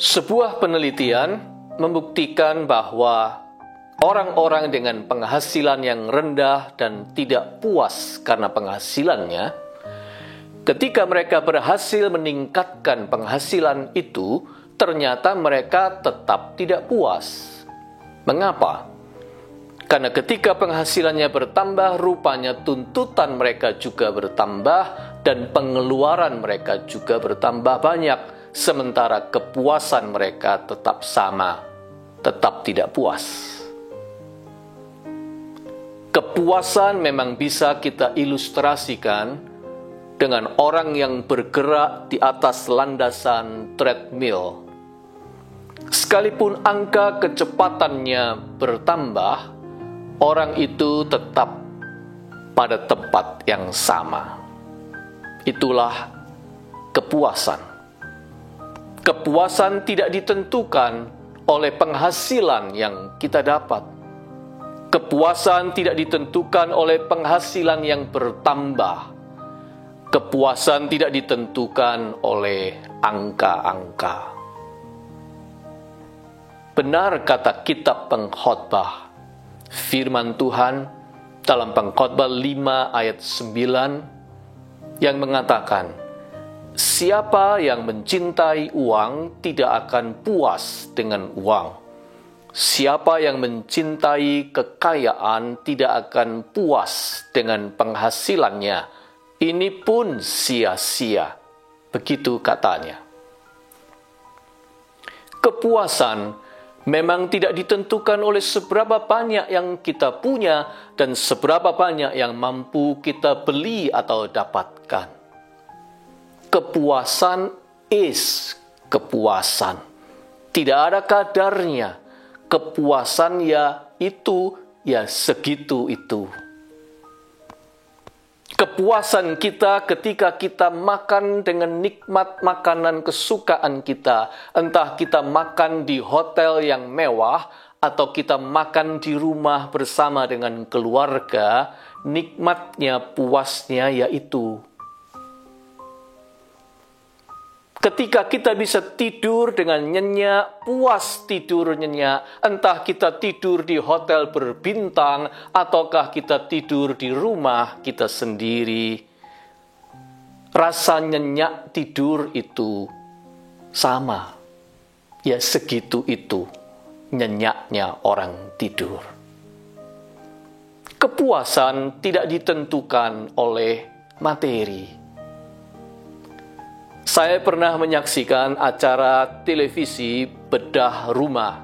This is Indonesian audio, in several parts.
Sebuah penelitian membuktikan bahwa orang-orang dengan penghasilan yang rendah dan tidak puas karena penghasilannya, ketika mereka berhasil meningkatkan penghasilan itu, ternyata mereka tetap tidak puas. Mengapa? Karena ketika penghasilannya bertambah, rupanya tuntutan mereka juga bertambah dan pengeluaran mereka juga bertambah banyak, sementara kepuasan mereka tetap sama, tetap tidak puas. Kepuasan memang bisa kita ilustrasikan dengan orang yang bergerak di atas landasan treadmill. Sekalipun angka kecepatannya bertambah, orang itu tetap pada tempat yang sama. Itulah kepuasan. Kepuasan tidak ditentukan oleh penghasilan yang kita dapat. Kepuasan tidak ditentukan oleh penghasilan yang bertambah. Kepuasan tidak ditentukan oleh angka-angka. Benar kata kitab Pengkhotbah, firman Tuhan dalam Pengkhotbah 5 ayat 9 yang mengatakan, siapa yang mencintai uang tidak akan puas dengan uang. Siapa yang mencintai kekayaan tidak akan puas dengan penghasilannya. Ini pun sia-sia. Begitu katanya. Kepuasan memang tidak ditentukan oleh seberapa banyak yang kita punya dan seberapa banyak yang mampu kita beli atau dapatkan. Kepuasan is kepuasan. Tidak ada kadarnya. Kepuasan ya itu, ya segitu itu. Kepuasan kita ketika kita makan dengan nikmat makanan kesukaan kita, entah kita makan di hotel yang mewah atau kita makan di rumah bersama dengan keluarga, nikmatnya, puasnya yaitu. Ketika kita bisa tidur dengan nyenyak, puas tidur nyenyak, entah kita tidur di hotel berbintang, ataukah kita tidur di rumah kita sendiri, rasa nyenyak tidur itu sama. Ya segitu itu nyenyaknya orang tidur. Kepuasan tidak ditentukan oleh materi. Saya pernah menyaksikan acara televisi bedah rumah.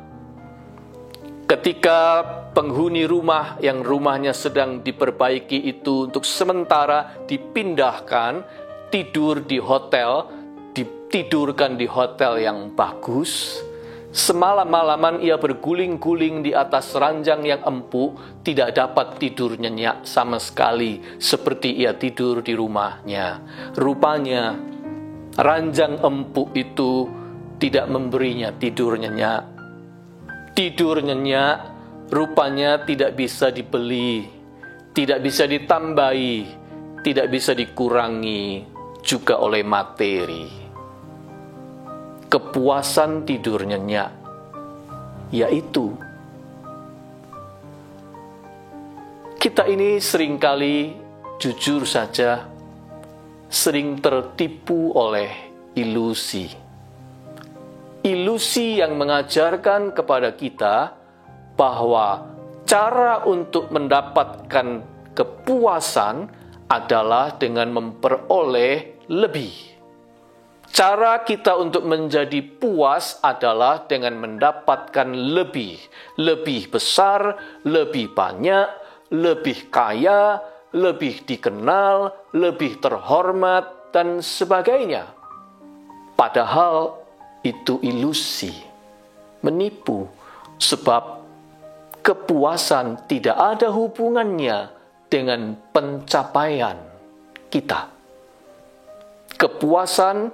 Ketika penghuni rumah yang rumahnya sedang diperbaiki itu untuk sementara dipindahkan, tidur di hotel, ditidurkan di hotel yang bagus. Semalam-malaman ia berguling-guling di atas ranjang yang empuk, tidak dapat tidur nyenyak sama sekali, seperti ia tidur di rumahnya. Rupanya ranjang empuk itu tidak memberinya tidur nyenyak. Tidur nyenyak rupanya tidak bisa dibeli, tidak bisa ditambahi, tidak bisa dikurangi juga oleh materi. Kepuasan tidur nyenyak yaitu kita ini seringkali jujur saja sering tertipu oleh ilusi. Ilusi yang mengajarkan kepada kita bahwa cara untuk mendapatkan kepuasan adalah dengan memperoleh lebih. Cara kita untuk menjadi puas adalah dengan mendapatkan lebih. Lebih besar, lebih banyak, lebih kaya, lebih dikenal, lebih terhormat, dan sebagainya. Padahal itu ilusi, menipu, sebab kepuasan tidak ada hubungannya dengan pencapaian kita. Kepuasan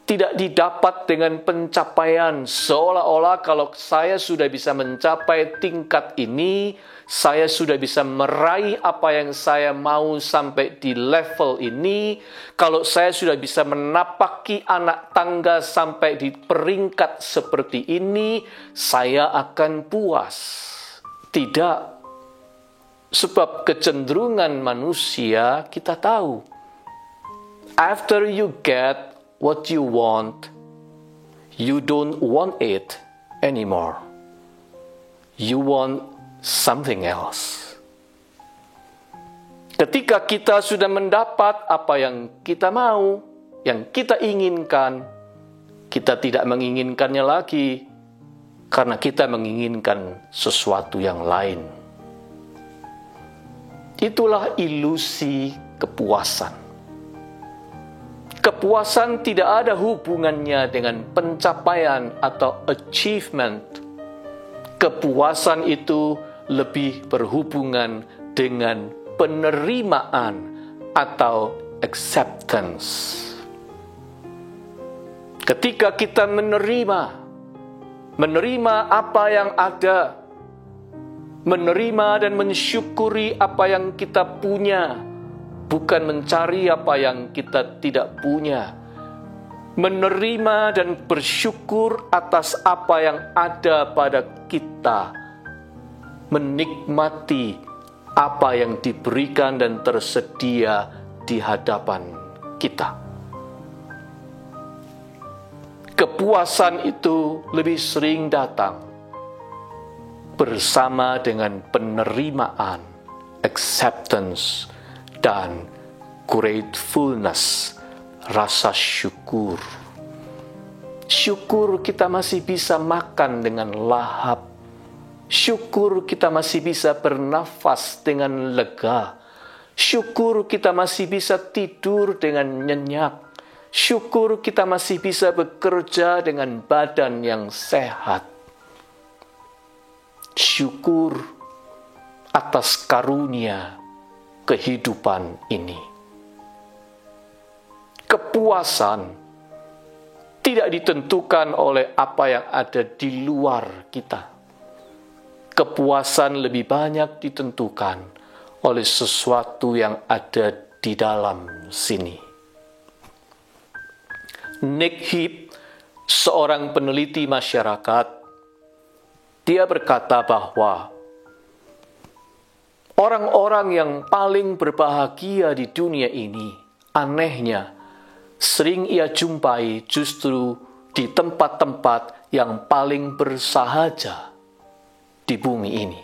tidak didapat dengan pencapaian, seolah-olah kalau saya sudah bisa mencapai tingkat ini, saya sudah bisa meraih apa yang saya mau sampai di level ini, kalau saya sudah bisa menapaki anak tangga sampai di peringkat seperti ini, saya akan puas. Tidak, sebab kecenderungan manusia kita tahu. After you get what you want, you don't want it anymore. You want something else. Ketika kita sudah mendapat apa yang kita mau, yang kita inginkan, kita tidak menginginkannya lagi karena kita menginginkan sesuatu yang lain. Itulah ilusi kepuasan. Kepuasan tidak ada hubungannya dengan pencapaian atau achievement. Kepuasan itu lebih berhubungan dengan penerimaan atau acceptance. Ketika kita menerima apa yang ada, menerima dan mensyukuri apa yang kita punya, bukan mencari apa yang kita tidak punya. Menerima dan bersyukur atas apa yang ada pada kita. Menikmati apa yang diberikan dan tersedia di hadapan kita. Kepuasan itu lebih sering datang bersama dengan penerimaan, acceptance, dan gratefulness, rasa syukur. Syukur kita masih bisa makan dengan lahap. Syukur kita masih bisa bernafas dengan lega. Syukur kita masih bisa tidur dengan nyenyak. Syukur kita masih bisa bekerja dengan badan yang sehat. Syukur atas karunia kehidupan ini. Kepuasan tidak ditentukan oleh apa yang ada di luar kita. Kepuasan lebih banyak ditentukan oleh sesuatu yang ada di dalam sini. Nick Heath, seorang peneliti masyarakat, dia berkata bahwa orang-orang yang paling berbahagia di dunia ini, anehnya, sering ia jumpai justru di tempat-tempat yang paling bersahaja di bumi ini.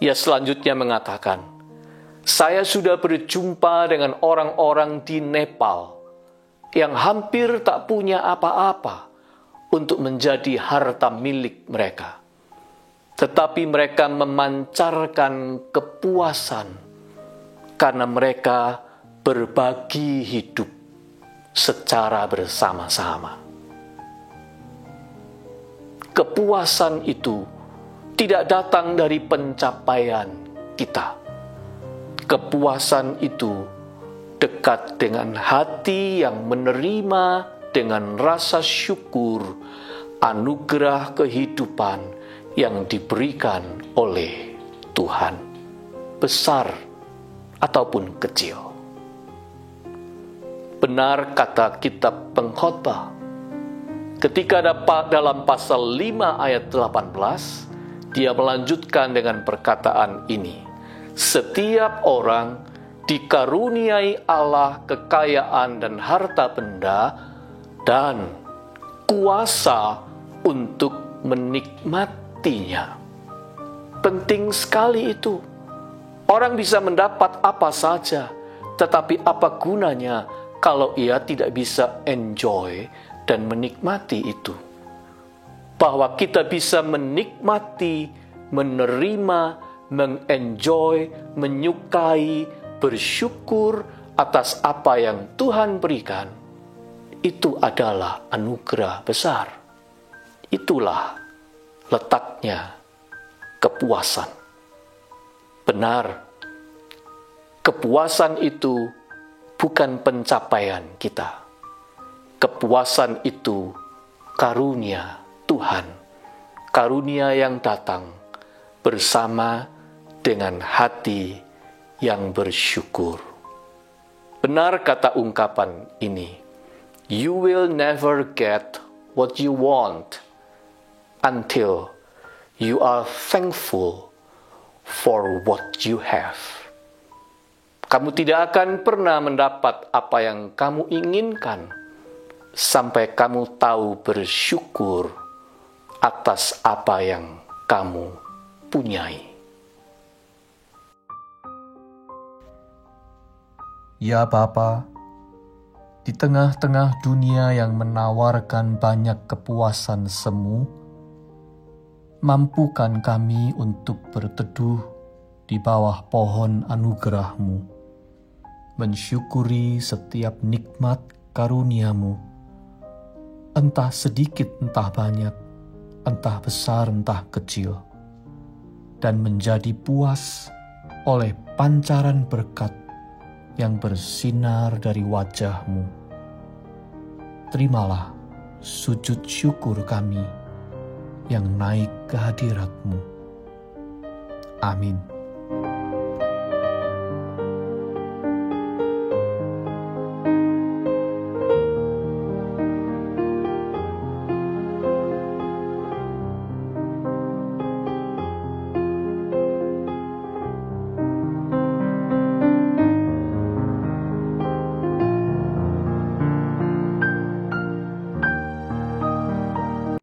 Ia selanjutnya mengatakan, saya sudah berjumpa dengan orang-orang di Nepal yang hampir tak punya apa-apa untuk menjadi harta milik mereka. Tetapi mereka memancarkan kepuasan karena mereka berbagi hidup secara bersama-sama. Kepuasan itu tidak datang dari pencapaian kita. Kepuasan itu dekat dengan hati yang menerima dengan rasa syukur anugerah kehidupan yang diberikan oleh Tuhan, besar ataupun kecil. Benar kata kitab Pengkhotbah, ketika dalam pasal 5 ayat 18, dia melanjutkan dengan perkataan ini, setiap orang dikaruniai Allah kekayaan dan harta benda dan kuasa untuk menikmatinya. Penting sekali itu. Orang bisa mendapat apa saja, tetapi apa gunanya kalau ia tidak bisa enjoy dan menikmati itu? Bahwa kita bisa menikmati, menerima, mengenjoy, menyukai, bersyukur atas apa yang Tuhan berikan, itu adalah anugerah besar. Itulah letaknya kepuasan. Benar, kepuasan itu bukan pencapaian kita. kepuasan itu karunia Tuhan, karunia yang datang bersama dengan hati yang bersyukur. Benar kata ungkapan ini, you will never get what you want until you are thankful for what you have. Kamu tidak akan pernah mendapat apa yang kamu inginkan sampai kamu tahu bersyukur atas apa yang kamu punyai. Ya Bapa, di tengah-tengah dunia yang menawarkan banyak kepuasan semu, mampukan kami untuk berteduh di bawah pohon anugerah-Mu, mensyukuri setiap nikmat karunia-Mu, entah sedikit entah banyak, entah besar entah kecil, dan menjadi puas oleh pancaran berkat yang bersinar dari wajah-Mu. Terimalah sujud syukur kami yang naik ke hadirat-Mu. Amin.